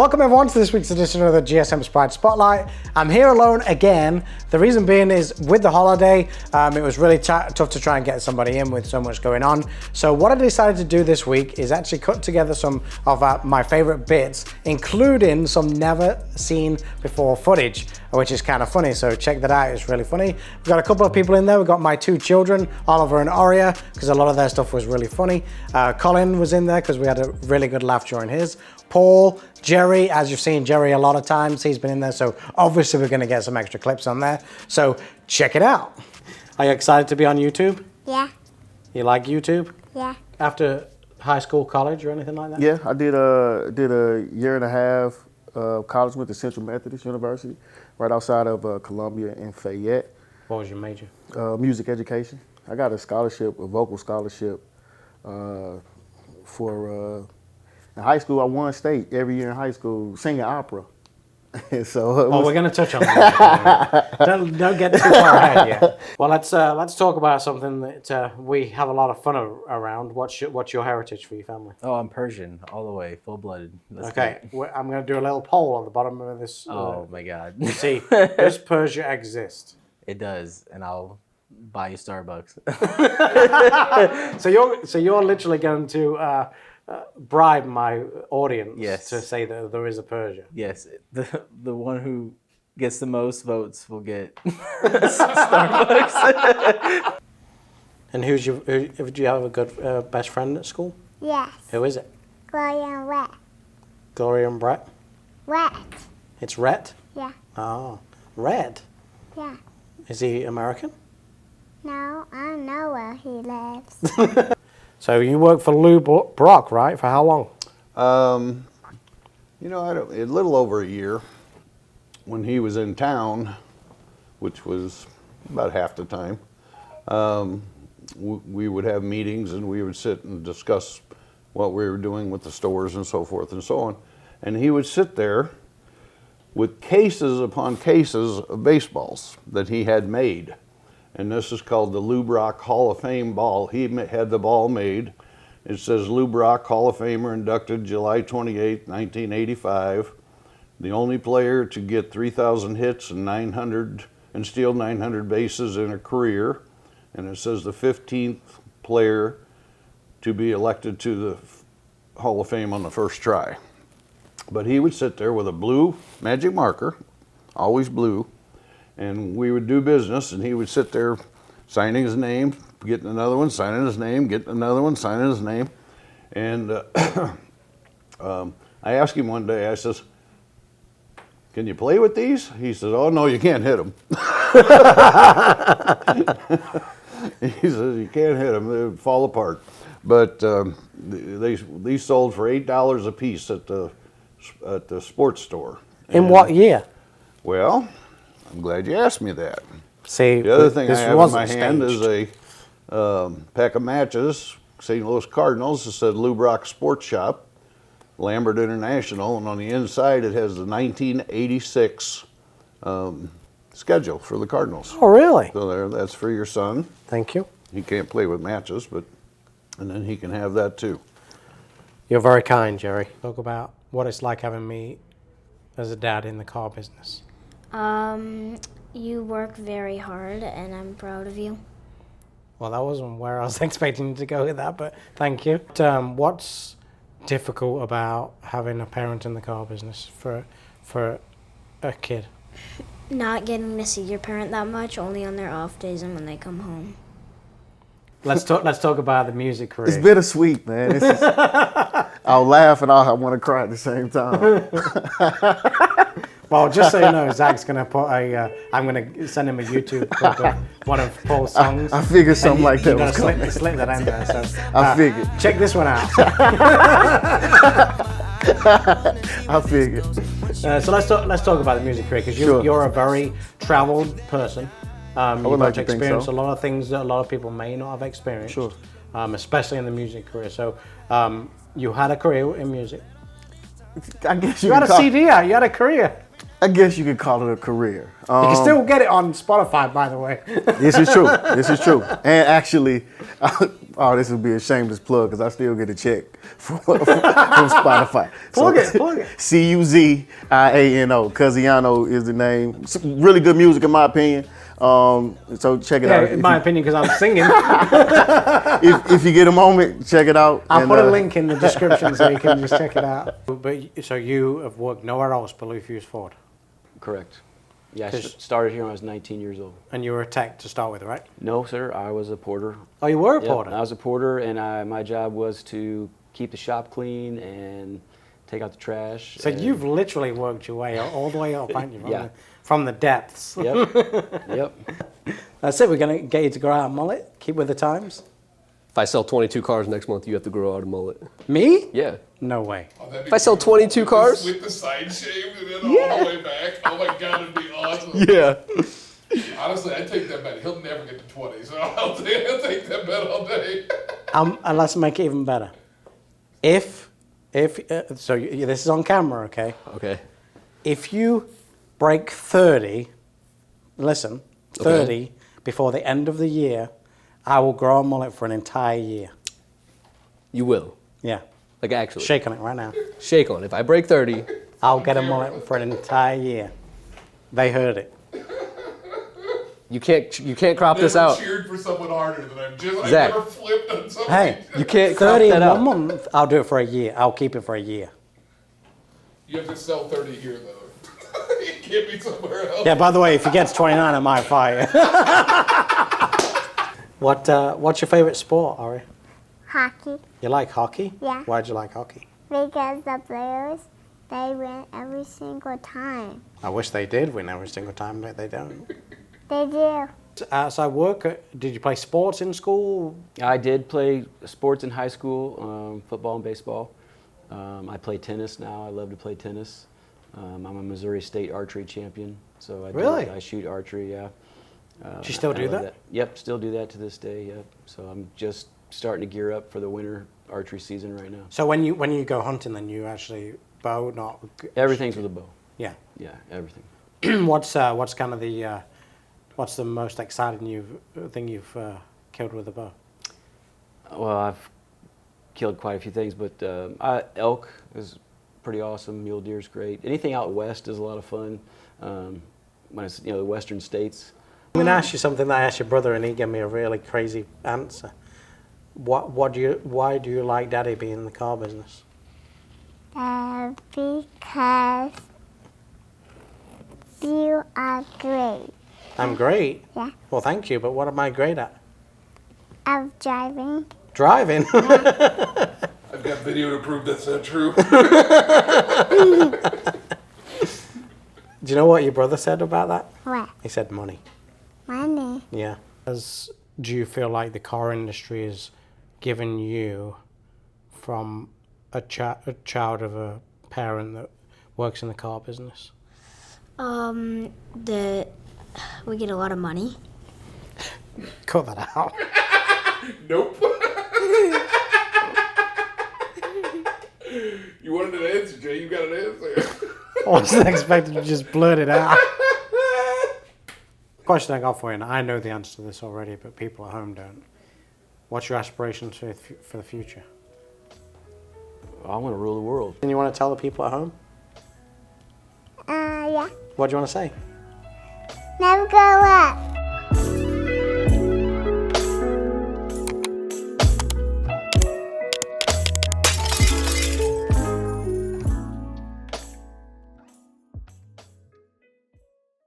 Welcome everyone to this week's edition of the GSM Sprite Spotlight. I'm here alone again. The reason being is with the holiday, it was really tough to try and get somebody in with so much going on. So what I decided to do this week is actually cut together some of my favorite bits, including some never seen before footage, which is kind of funny. So check that out, it's really funny. We've got a couple of people in there. We've got my two children, Oliver and Aria, because a lot of their stuff was really funny. Colin was in there because we had a really good laugh during his. Paul, Jerry, as you've seen Jerry a lot of times, he's been in there, so obviously we're going to get some extra clips on there. So check it out. Are you excited to be on YouTube? Yeah. You like YouTube? Yeah. After high school, college, or anything like that? Yeah, I did a year and a half college, went to Central Methodist University, right outside of Columbia in Fayette. What was your major? Music education. I got a scholarship, a vocal scholarship for. In high school, I won state every year in high school singing opera. So we're going to touch on that. don't get too far ahead yet. Well, let's talk about something that we have a lot of fun around. What's your heritage for your family? Oh, I'm Persian, all the way, full-blooded. Okay, I'm going to do a little poll on the bottom of this. Oh my God! See, does Persia exist? It does, and I'll buy you Starbucks. So you're literally going to bribe my audience to say that there is a Persia. Yes, the one who gets the most votes will get Starbucks. And do you have a good best friend at school? Yes. Who is it? Gloria and Rhett. Gloria and Brett? Rhett. It's Rhett? Yeah. Oh, Rhett? Yeah. Is he American? No, I know where he lives. So you work for Lubrock, right? For how long? A little over a year. When he was in town, which was about half the time, we would have meetings and we would sit and discuss what we were doing with the stores and so forth and so on. And he would sit there with cases upon cases of baseballs that he had made. And this is called the Lubrock Hall of Fame ball. He had the ball made. It says Lubrock Hall of Famer inducted July 28, 1985. The only player to get 3,000 hits and steal 900 bases in a career. And it says the 15th player to be elected to the Hall of Fame on the first try. But he would sit there with a blue magic marker, always blue, and we would do business, and he would sit there signing his name, getting another one, signing his name, getting another one, signing his name. And I asked him one day, I says, "Can you play with these?" He says, "Oh, no, you can't hit them." He says, "You can't hit them, they would fall apart." But these sold for $8 a piece at the sports store. In what year? Well, I'm glad you asked me that. See, the other thing I have in my hand staged. is a pack of matches, St. Louis Cardinals. It said Lubrock Sports Shop, Lambert International, and on the inside it has the 1986 schedule for the Cardinals. Oh, really? So that's for your son. Thank you. He can't play with matches, and then he can have that too. You're very kind, Jerry. Talk about what it's like having me as a dad in the car business. You work very hard, and I'm proud of you. Well, that wasn't where I was expecting to go with that, but thank you. What's difficult about having a parent in the car business for a kid? Not getting to see your parent that much, only on their off days and when they come home. Let's talk about the music career. It's bittersweet, man. I'll laugh and I want to cry at the same time. Well, just so you know, Zach's going to put I'm going to send him a YouTube clip of one of Paul's songs. I figured something like that was coming. Slip that in there. So, I figured. Check this one out. I figured. So let's talk about the music career, because you're a very traveled person. You've got to experience a lot of things that a lot of people may not have experienced. Sure. Especially in the music career. So you had a career in music. I guess You had a CD out. You had a career. I guess you could call it a career. You can still get it on Spotify, by the way. This is true. This is true. And actually, oh, this would be a shameless plug because I still get a check from Spotify. Plug it. Cuziano. Cuziano is the name. Some really good music, in my opinion. So check it out. In my opinion, because I'm singing. If you get a moment, check it out. I'll put a link in the description so you can just check it out. But so you have worked nowhere else but Lufuse Ford, Correct. Yeah, I started here when I was 19 years old. and you were a tech to start with, right? No, sir, I was a porter. Oh, you were a Yep, porter. I was a porter, and my job was to keep the shop clean and take out the trash. So and- you've literally worked your way all the way up, haven't you? Yeah. From the depths. Yep. Yep. That's it. We're gonna get you to grow out a mullet. Keep with the times. If I sell 22 cars next month, you have to grow out a mullet. Me? Yeah. No way. If I sell 22 cars? With the side shave and then all the way back. Oh my God, it'd be awesome. Yeah. Honestly, I'd take that bet. He'll never get to 20, so I'll take that bet all day. And let's make it even better. If this is on camera, okay? Okay. If you break 30, listen, 30 before the end of the year, I will grow a mullet for an entire year. You will. Yeah. Like actually. Shake on it right now. Shake on. If I break 30, I'll get a mullet for an entire year. They heard it. you can't crop this Never out. cheered for someone harder than I've just. I Zach. never flipped on something. Hey, You can't crop 30 that in out. 1 month, I'll do it for a year. I'll keep it for a year. You have to sell 30 here, though. You can't be somewhere else. Yeah, by the way, if he gets 29, I might fire you. What's your favorite sport, Ari? Hockey. You like hockey? Yeah. Why'd you like hockey? Because the Blues, they win every single time. I wish they did win every single time, but they don't. They do. Outside work, did you play sports in school? I did play sports in high school, football and baseball. I play tennis now. I love to play tennis. I'm a Missouri State archery champion, so I shoot archery. Yeah. Do you still I do love that? Yep, still do that to this day. Yep. So I'm just starting to gear up for the winter archery season right now. So when you go hunting, then you actually bow, not Everything's with a bow. yeah. Yeah, everything. What's kind of the what's the most exciting thing you've killed with a bow? Well, I've killed quite a few things, but elk is pretty awesome. Mule deer's great. Anything out west is a lot of fun. When it's the western states. I'm going to ask you something that I asked your brother, and he gave me a really crazy answer. Why do you like Daddy being in the car business? Because you are great. I'm great. Yeah. Well, thank you, but what am I great at? Of driving. Driving. I've got video to prove that's not true. Do you know what your brother said about that? What? He said money. Money. Yeah. Do you feel like the car industry has given you, from a child of a parent that works in the car business? That we get a lot of money. Cut that out. Nope. You wanted an answer, Jay. You got an answer. I wasn't expecting to just blurt it out. Question I got for you, and I know the answer to this already, but people at home don't. What's your aspirations for the future? I want to rule the world. And you want to tell the people at home? Yeah. What do you want to say? Never grow up.